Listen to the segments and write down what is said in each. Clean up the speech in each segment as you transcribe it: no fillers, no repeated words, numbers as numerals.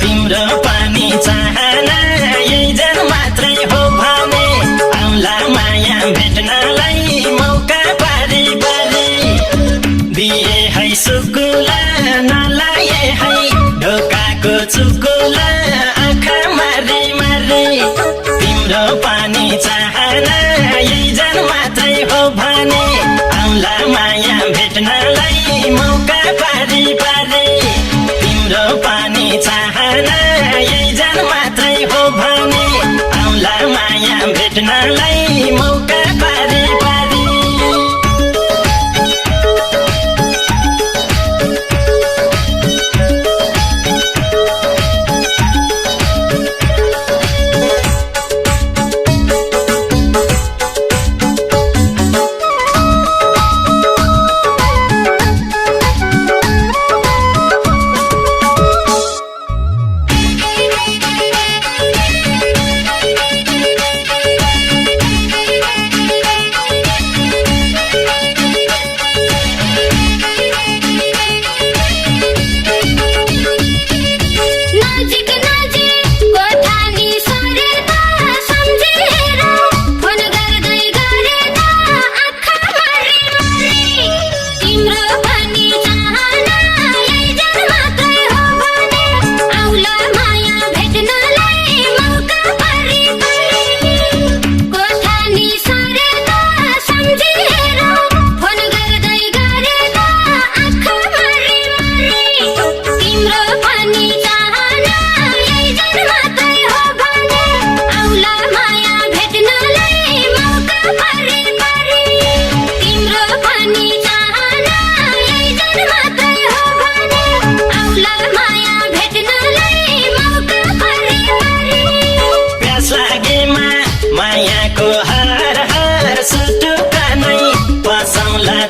तिम्रो पानी चाहना यही जन मात्रै हो भने आउला माया भेट्नलाई मौका पारी पारी दिए है सुकुला नलाए है ढोकाको चुकुला आँखा मारी मारी तिम्रो पानी चाहना यही जन मात्रै हो भने आउला माया भेट्नलाई मौका पारी पारी तिम्रो पानी चाहना यही जन मात्रै हो भने आउला माया भेट्नलाई मौका पारी पारी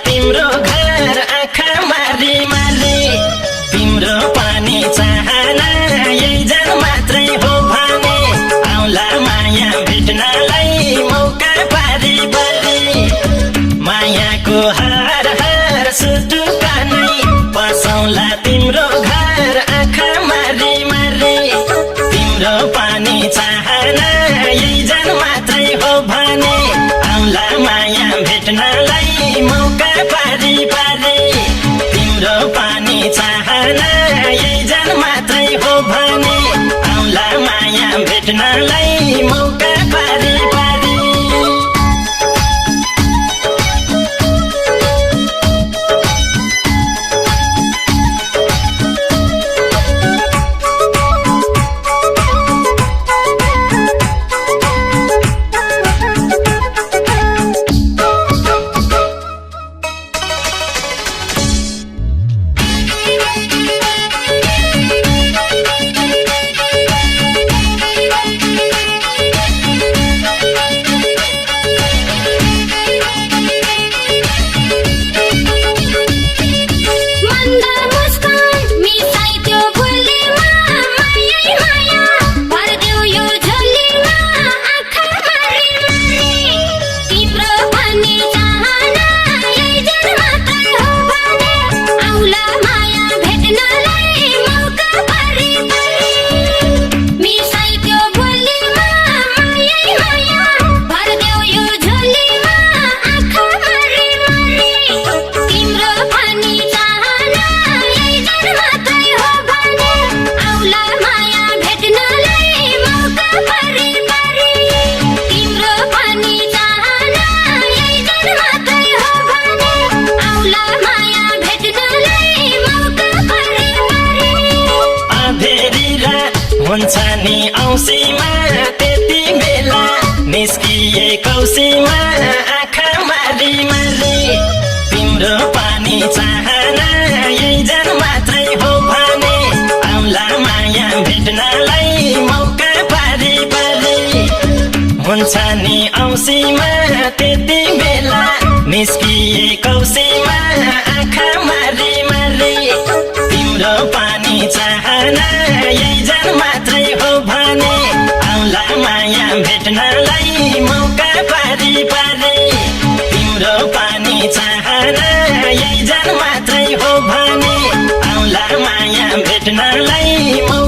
तिम्रो घर आँखा मारी मारी तिम्रो पानी चाहना यही जन मात्रै हो भने आउला माया भेट्नलाई मौका पारी पारी मायाको हार हार सुटुका नै पसौला तिम्रो घर आँखा मारी मारी तिम्रो पानी चाहना यही जन मात्रै हो भने आउला माया भेट्नलाई मौका पारी पारी तिम्रो पानी चाहना यही जन मात्रै हो भने आउला माया भेट्नलाई मौका पारी पारी हुन्छ नि औँसीमा त्यति बेला निस्किए कौसीमा आँखा मारी मारी तिम्रो पानी चाहना यही जन मात्रै हो भने आउला माया भेट्नलाई मौका पारी पारी हुन्छ नि औँसीमा त्यति बेला निस्किए कौसीमा आँखा मारी मारी तिम्रो पानी चाहना यही जन मात्रै हो भने आउला माया भेट्नलाई मौका पारी पारी तिम्रो पानी चाहना यही जन मात्रै हो भने आउला माया भेट्नलाई म